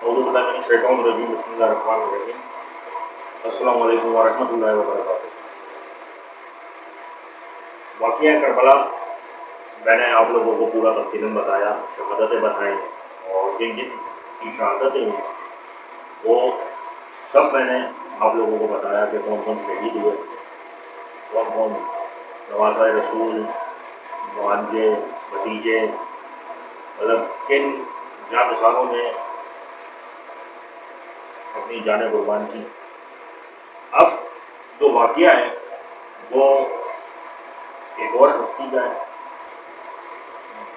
اعوذ باللہ من الشیطان الرجیم بسم اللہ الرحمن الرحیم السلام علیکم ورحمۃ اللہ وبرکاتہ۔ واقعہ کربلا میں نے آپ لوگوں کو پورا تفصیل بتایا، شہادتیں بتائیں اور جن جن کی شہادتیں ہوئی وہ سب میں نے آپ لوگوں کو بتایا کہ کون کون شہید ہوئے، کون کون نواسۂ رسول، بھانجے، بھتیجے، مطلب کن جانساروں نے اپنی جانیں قربان کی۔ اب جو واقعہ ہے وہ ایک اور ہستی کا ہے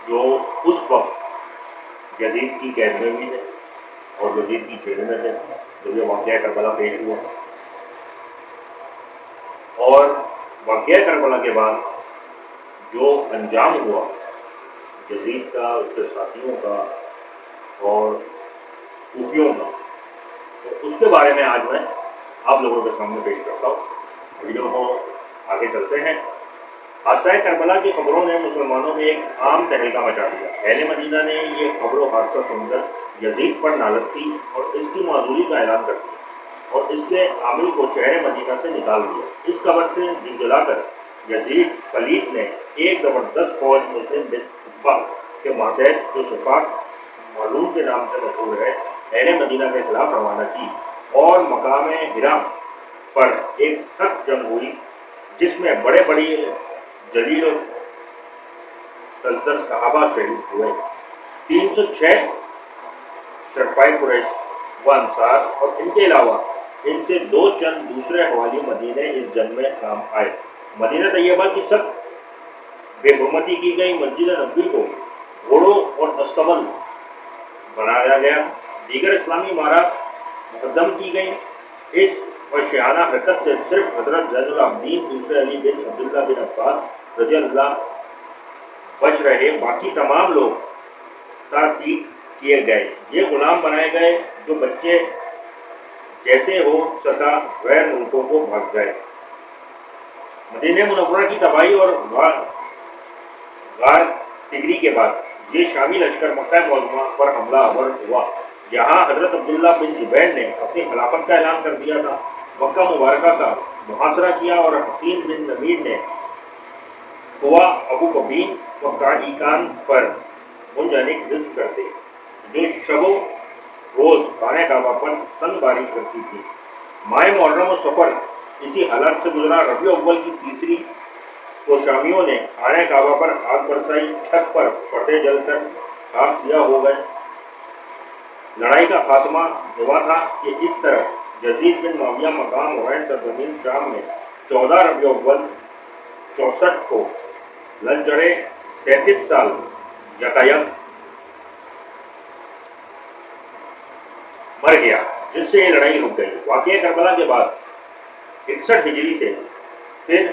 جو اس وقت یزید کی قید میں بھی تھے اور یزید کی جیل میں تھے جب یہ واقعہ کربلا پیش ہوا۔ اور واقعہ کربلا کے بعد جو انجام ہوا یزید کا، اس کے ساتھیوں کا اور کوفیوں کا، تو اس کے بارے میں آج میں آپ لوگوں کے سامنے پیش کرتا ہوں۔ ویڈیو کو آگے چلتے ہیں۔ حادثہ کربلا کی خبروں نے مسلمانوں میں ایک عام تہلکہ مچا دیا۔ اہل مدینہ نے یہ خبر و حادثہ سن کر یزید پر نالت کی اور اس کی معذوری کا اعلان کر دیا اور اس کے عامل کو شہر مدینہ سے نکال دیا۔ اس خبر سے جنجلا کر یزید پلیت نے ایک زبردست فوج مسلم بن عقبہ کے ماتحت، جو شفاق معلوم کے نام سے مشہور ہے، اہل مدینہ کے خلاف روانہ کی اور مقام ہرا پر ایک سخت جنگ ہوئی جس میں بڑے بڑی جلیل تلتر صحابہ شہید ہوئے۔ 306 شرفائے قریش و انصار اور ان کے علاوہ ان سے دو چند دوسرے حوالی مدینے اس جنگ میں کام آئے۔ مدینہ طیبہ کی سخت بے حرمتی کی گئی مسجد نبوی کو گھوڑوں اور استبل بنایا گیا۔ دیگر اسلامی عمارات مقدم کی گئی۔ اس وحشیانہ حرکت سے صرف حضرت زین العابدین دوسرے علی بن عبداللہ بن عباس رضی اللہ بچ رہے، باقی تمام لوگ تعقیب کیے گئے۔ یہ غلام بنائے گئے جو بچے جیسے ہو سکا غیر ملکوں کو بھاگ گئے۔ مدینہ منورہ کی تباہی اور غار تگری کے بعد یہ شامی لشکر مکہ معظمہ پر حملہ آور ہوا۔ یہاں حضرت عبداللہ بن زبیر نے اپنی خلافت کا اعلان کر دیا تھا۔ مکہ مبارکہ کا محاصرہ کیا اور حسین بن نمیر نے قوا ابو قبین و قادیقان پر منجنیق حذف کر دی، جو شب و روز خانہ کعبہ پر سن باری کرتی تھی۔ ماہ محرم و سفر اسی حالات سے گزرا۔ ربیع اول کی تیسری کو شامیوں نے خانہ کعبہ پر آگ برسائی، چھت پر پردے جل کر خاک سیاہ ہو گئے۔ لڑائی کا خاتمہ ہوا تھا کہ اس طرح یزید بن معاویہ مقام عین سرزمین شام میں 14 ربیع اول 64 کو لنچرے 37 سال یکایک مر گیا، جس سے یہ لڑائی رک گئی۔ واقعہ کربلا کے بعد 61 ہجری سے پھر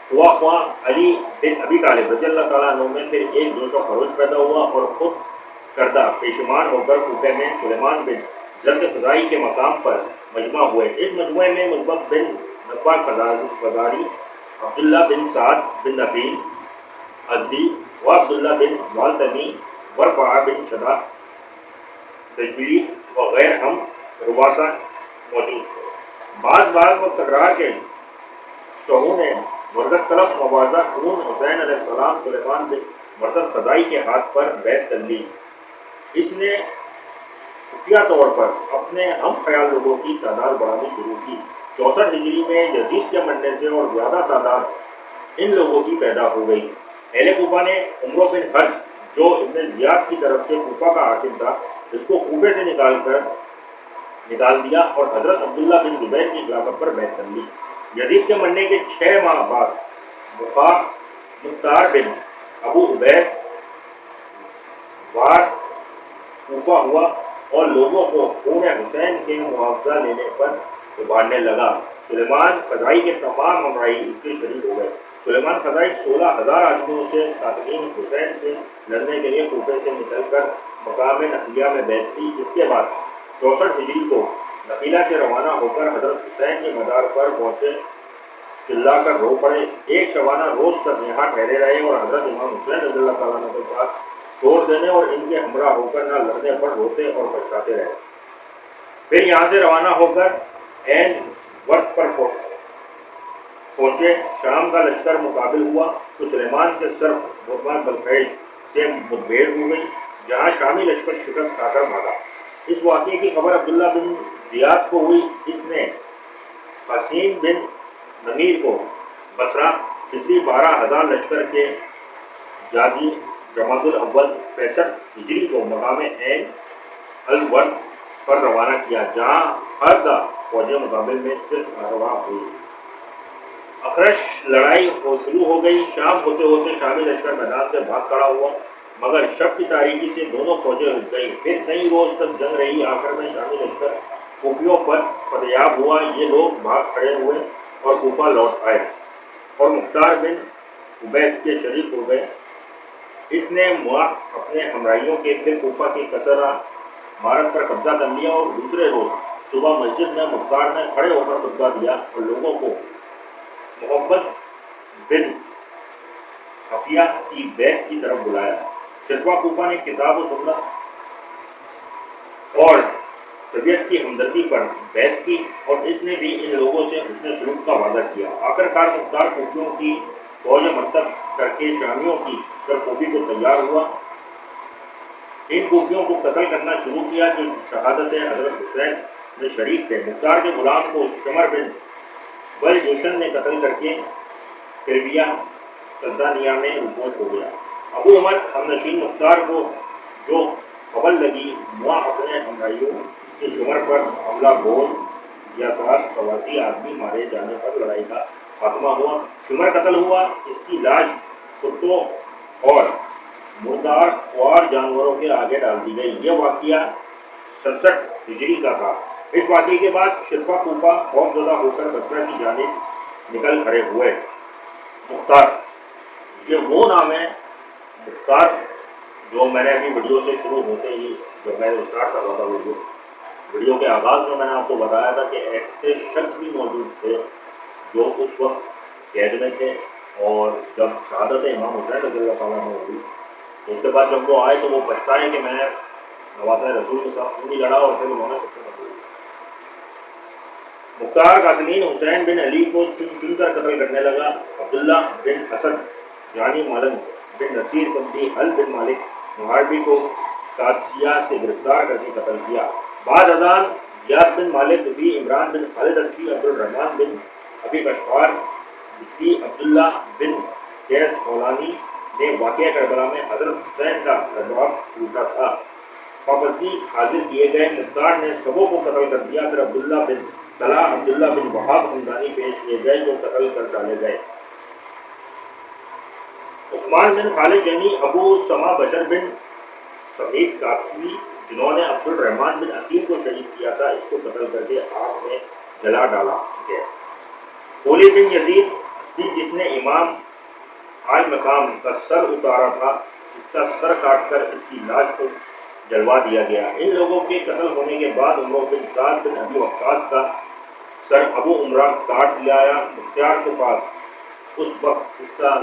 خواہ علی بن ابی طالب رضی اللہ تعالیٰ عنہ میں پھر ایک جوش و خروش پیدا ہوا اور خود کردہ پیشمان ہو کر کوفہ میں سلیمان بن زرد فزائی کے مقام پر مجمع ہوئے۔ اس مجمع میں مصبب بن نقوہ فزاری، عبداللہ بن سعد بن نفیل ازدی و عبداللہ بن والتمی ورفع بن شدہ تجبیری وغیر ہم رواسہ موجود تھے۔ بعض و تکرار کے شعوں نے مرغت طلب موازہ خون حسین علیہ السلام سلیمان بن مرتد فزائی کے ہاتھ پر بیعت کر لی۔ اس نے خفیہ طور پر اپنے ہم خیال لوگوں کی تعداد بڑھانی شروع کی۔ 64 ہجری میں یزید کے مرنے سے اور زیادہ تعداد ان لوگوں کی پیدا ہو گئی۔ اہل کوفہ نے عمرو بن حرج، جو ابن زیاد کی طرف سے کوفہ کا حاکم تھا، اس کو کوفے سے نکال دیا اور حضرت عبداللہ بن زبیر کی خلافت پر بیعت کر لی۔ یزید کے مرنے کے 6 ماہ بعد مختار بن ابو عبید وار کوفہ ہوا اور لوگوں کو خون حسین کے معاوضہ لینے پر ابھارنے لگا۔ سلیمان فزائی کے تمام امرائی اس کے شریک ہو گئے۔ سلیمان فزائی 16,000 آدمیوں سے قاتلین حسین سے لڑنے کے لیے کوفے سے نکل کر مقام نخلیہ میں بیٹھ تھی۔ اس کے بعد 64 ہجری کو نخیلہ سے روانہ ہو کر حضرت حسین کے مزار پر پہنچے، چلا کر رو پڑے۔ ایک شبانہ روز تک یہاں ٹھہرے رہے اور حضرت امام حسین رضی اللہ تعالیٰ عنہ کے پاس چھوڑ دینے اور ان کے ہمراہ ہو کر نہ لڑنے پر روتے اور پچھتاتے رہے۔ پھر یہاں سے روانہ ہو کر عین وقت پر پہنچے۔ شام کا لشکر مقابل ہوا تو سلیمان کے صرف مرمان بلخیش سے مدبھیڑ ہو گئی، جہاں شامی لشکر شکست کھا کر بھاگا۔ اس واقعے کی خبر عبداللہ بن زیاد کو ہوئی۔ اس نے حسین بن نمیر کو بصرہ فصری 12,000 لشکر کے جادی جمادی الاول 65 ہجری کو مقام عین الورد پر روانہ کیا، جہاں ہر فوج مقابل میں صرف روا ہوئی۔ اخرش لڑائی شروع ہو گئی۔ شام ہوتے ہوتے شامی لشکر میدان سے بھاگ کھڑا ہوا، مگر شب کی تاریکی سے دونوں فوجیں رک گئی۔ پھر کئی روز تک جنگ رہی۔ آخر میں شامی لشکر کوفیوں پر فتحیاب ہوا۔ یہ لوگ بھاگ کھڑے ہوئے اور کوفہ لوٹ آئے اور مختار بن عبید کے شریک ہو گئے۔ اس نے اپنے ہمراہیوں کے پھر کوفہ کی کثرہ عمارت پر قبضہ کر لیا، اور دوسرے روز صبح مسجد میں مختار نے کھڑے ہو کر خطبہ دیا اور لوگوں کو محمد بن حفیہ کی بیعت کی طرف بلایا۔ شرفا کوفہ نے کتاب و سنت اور طبیعت کی ہمدردی پر بیعت کی، اور اس نے بھی ان لوگوں سے حسن سلوک کا وعدہ کیا۔ آخر کار مختار کوفیوں کی فوج مرتب کر کے شامیوں کی سرکوبی کو تیار ہوا۔ ان کوفیوں کو قتل کرنا شروع کیا جو شہادت حضرت حسین میں شریک تھے۔ مختار کے غلام کو شمر بن بلجوشن نے قتل کر کے کربیہ سلطانیہ میں رپوش ہو گیا۔ ابو عمر ہمنشین مختار کو جو خبر لگی، وہاں اپنے ہمراہیوں کے شمر پر حملہ بول یا 87 آدمی مارے جانے پر لڑائی کا خاتمہ ہوا۔ شمر قتل ہوا، اس کی لاش کتوں اور مردار خوار جانوروں کے آگے ڈال دی گئی۔ یہ واقعہ 67 ہجری کا تھا۔ اس واقعے کے بعد شرفا کوفہ خوفزدہ ہو کر بصرہ کی جانب نکل کھڑے ہوئے۔ مختار، یہ وہ نام ہے مختار جو میں نے ابھی ویڈیو سے شروع ہوتے ہی جب میں اسٹارٹ کر رہا تھا ویڈیو کے آغاز میں نے آپ کو بتایا تھا کہ ایسے شخص بھی موجود تھے جو اس وقت قید میں تھے، اور جب شہادت امام حسین رضی اللہ تعالیٰ عنہ ہوئی تو اس کے بعد جب وہ آئے تو وہ پچھتائے کہ میں نواسۂ رسول کے ساتھ کیوں نہیں لڑا، اور پھر انہوں نے سب سے قتل کیا۔ مختار قاتلین حسین بن علی کو چن چن کر قتل کرنے لگا۔ عبداللہ بن اسد یعنی مالک بن نصیر قبطی، حل بن مالک محاربی کو قادسیہ سے گرفتار کر کے قتل کیا۔ بعد ازاں زیاد بن مالک رفیع، عمران بن خالد عرشی، عبد الرحمن بن ابی کشفار بتی، عبداللہ بن قیس مولانی نے واقعہ کربلا میں حضرت حسین کا جواب پوچھا تھا۔ پابندی حاضر کیے گئے۔ مختار نے سبوں کو قتل کر دیا۔ پھر عبداللہ بن طلحہ، عبداللہ بن وہاب خاندانی پیش کیے گئے جو قتل کر ڈالے گئے۔ عثمان بن خالد یعنی ابو سما بشر بن سمیت قاسمی، جنہوں نے عبد الرحمن بن عقیل کو شہید کیا تھا، اس کو قتل کر کے آگ میں جلا ڈالا گیا۔ قولی بن یزید جس نے امام عال مقام کا سر اتارا تھا، اس کا سر کاٹ کر اس کی لاش کو جلوا دیا گیا۔ ان لوگوں کے قتل ہونے کے بعد عمر بن سعد بن ابی وقاص کا سر ابو عمرہ کاٹ لایا۔ مختار کے پاس اس وقت اس کا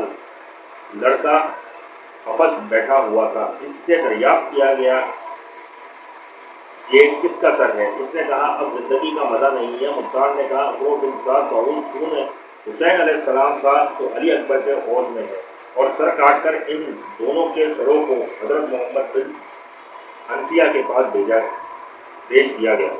لڑکا حفظ بیٹھا ہوا تھا۔ اس سے دریافت کیا گیا یہ کس کا سر ہے؟ اس نے کہا اب زندگی کا مزہ نہیں ہے۔ مختار نے کہا عمر بن سعد باؤل کیوں ہے؟ حسین علیہ السلام کا تو علی اکبر کے فوج میں ہے، اور سر کاٹ کر ان دونوں کے سروں کو حضرت محمد بن حنفیہ کے پاس بھیج دیا گیا۔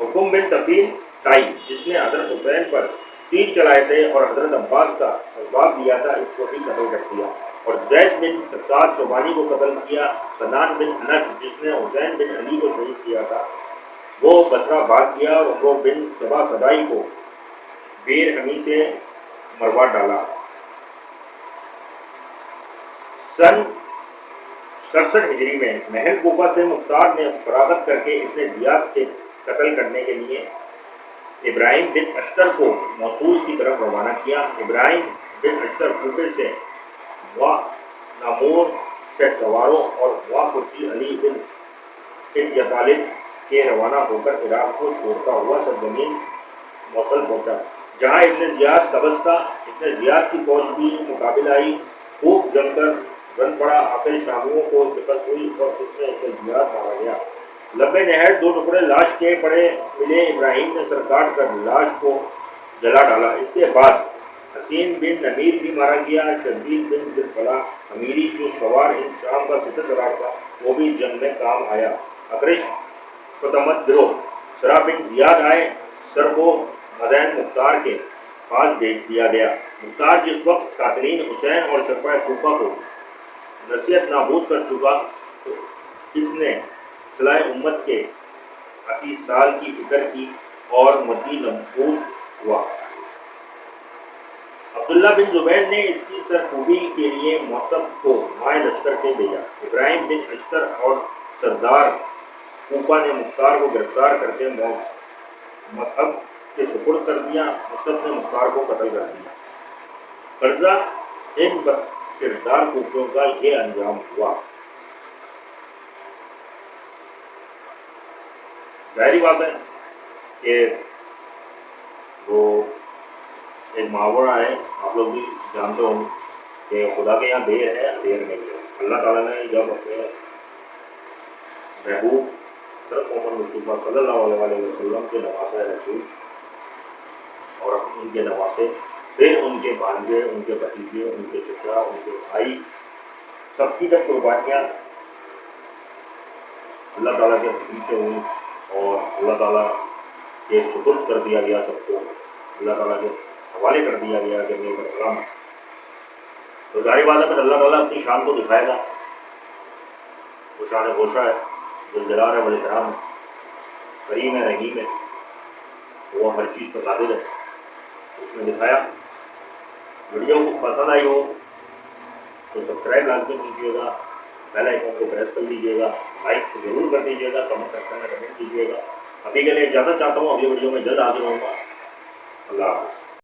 حکم بن تفیل تائی جس نے حضرت حسین پر تیر چلائے تھے اور حضرت عباس کا اسباب دیا تھا، اس کو بھی قتل کر دیا، اور زید بن سکاد چوبانی کو قتل کیا۔ سنان بن انس جس نے حسین بن علی کو شہید کیا تھا وہ بصرہ بھاگ گیا، اور عمرو بن سبا سدائی کو بیر ہمی سے مروا ڈالا۔ سن 67 ہجری میں محل کوفہ سے مختار نے فراغت کر کے ابن زیاد کے قتل کرنے کے لیے ابراہیم بن اشتر کو موصول کی طرف روانہ کیا۔ ابراہیم بن اشتر کوفے سے نامور شیخ سواروں اور کرسی علی بن ابی طالب کے روانہ ہو کر عراق کو چھوڑتا ہوا سرزمین موصل پہنچا، جہاں ابن زیاد قبض تھا۔ ابن زیاد کی فوج بھی مقابل آئی، خوب جم کر رن پڑا۔ آخر شامیوں کو شکست ہوئی اور اس میں ابن زیاد مارا گیا۔ لبے نہر 2 ٹکڑے لاش کے پڑے ملے، ابراہیم نے سر کاٹ کر لاش کو جلا ڈالا۔ اس کے بعد حسین بن نمیر بھی مارا گیا۔ شرجیل بن ذوالفقار امیری جو سوار ہند شام کا ستر سوار تھا وہ بھی جنگ میں کام آیا۔ اکرش فتمت گروہ سرا بن زیاد آئے، سر کو مدین مختار کے پاس بھیج دیا گیا۔ مختار جس وقت قاتلین حسین اور شرفۂ کوفہ کو نصیحت نابود کر چکا تو اس نے صلاح امت کے 80 سال کی فکر کی اور مدی نبوت ہوا۔ عبداللہ بن زبیر نے اس کی سرخوبی کے لیے موصب کو مائع لشکر کے بھیجا۔ ابراہیم بن اشتر اور سردار کوفہ نے مختار کو گرفتار کر کے مذہب کے سپرد کر دیا۔ مصعب نے مختار کو قتل کر دیا۔ قرضہ ان کردار کوفیوں کا یہ انجام ہوا۔ ظاہری بات ہے کہ وہ ایک محاورہ ہے، آپ لوگ بھی جانتے ہوں کہ خدا کے یہاں دیر ہے اندھیر نہیں ہے۔ اللہ تعالیٰ نے جب اپنے محبوب حضرت محمد مصطفیٰ صلی اللہ علیہ وسلم کے نواسے رسول اور ان کے نواسے، پھر ان کے بھانجے، ان کے بھتیجے، ان کے چچا، ان کے بھائی، سب کی جب قربانیاں اللہ تعالیٰ کے حکم سے ہوئی اور اللہ تعالیٰ کے سپرد کر دیا گیا، سب کو اللہ تعالیٰ کے حوالے کر دیا گیا کہ میرے کرام، تو ظاہری بات ہے پھر اللہ تعالیٰ اپنی شان کو دکھائے گا۔ وہ شان غوثہ ہے، ذوالجلال ہے والاکرام ہے، کریم ہے، رحیم ہے، وہ ہر چیز پر قادر ہے۔ اس نے دکھایا۔ ویڈیو کو پسند آئی ہو تو سبسکرائب لازمی کیجیے گا، بیل آئیکن کو پریس کر لیجیے گا، لائک کو ضرور کر دیجیے گا، کمنٹ سیکشن میں کمنٹ کیجیے گا۔ ابھی کے لیے اجازت چاہتا ہوں، اگلی ویڈیو میں جلد حاضر ہوں گا۔ اللہ حافظ۔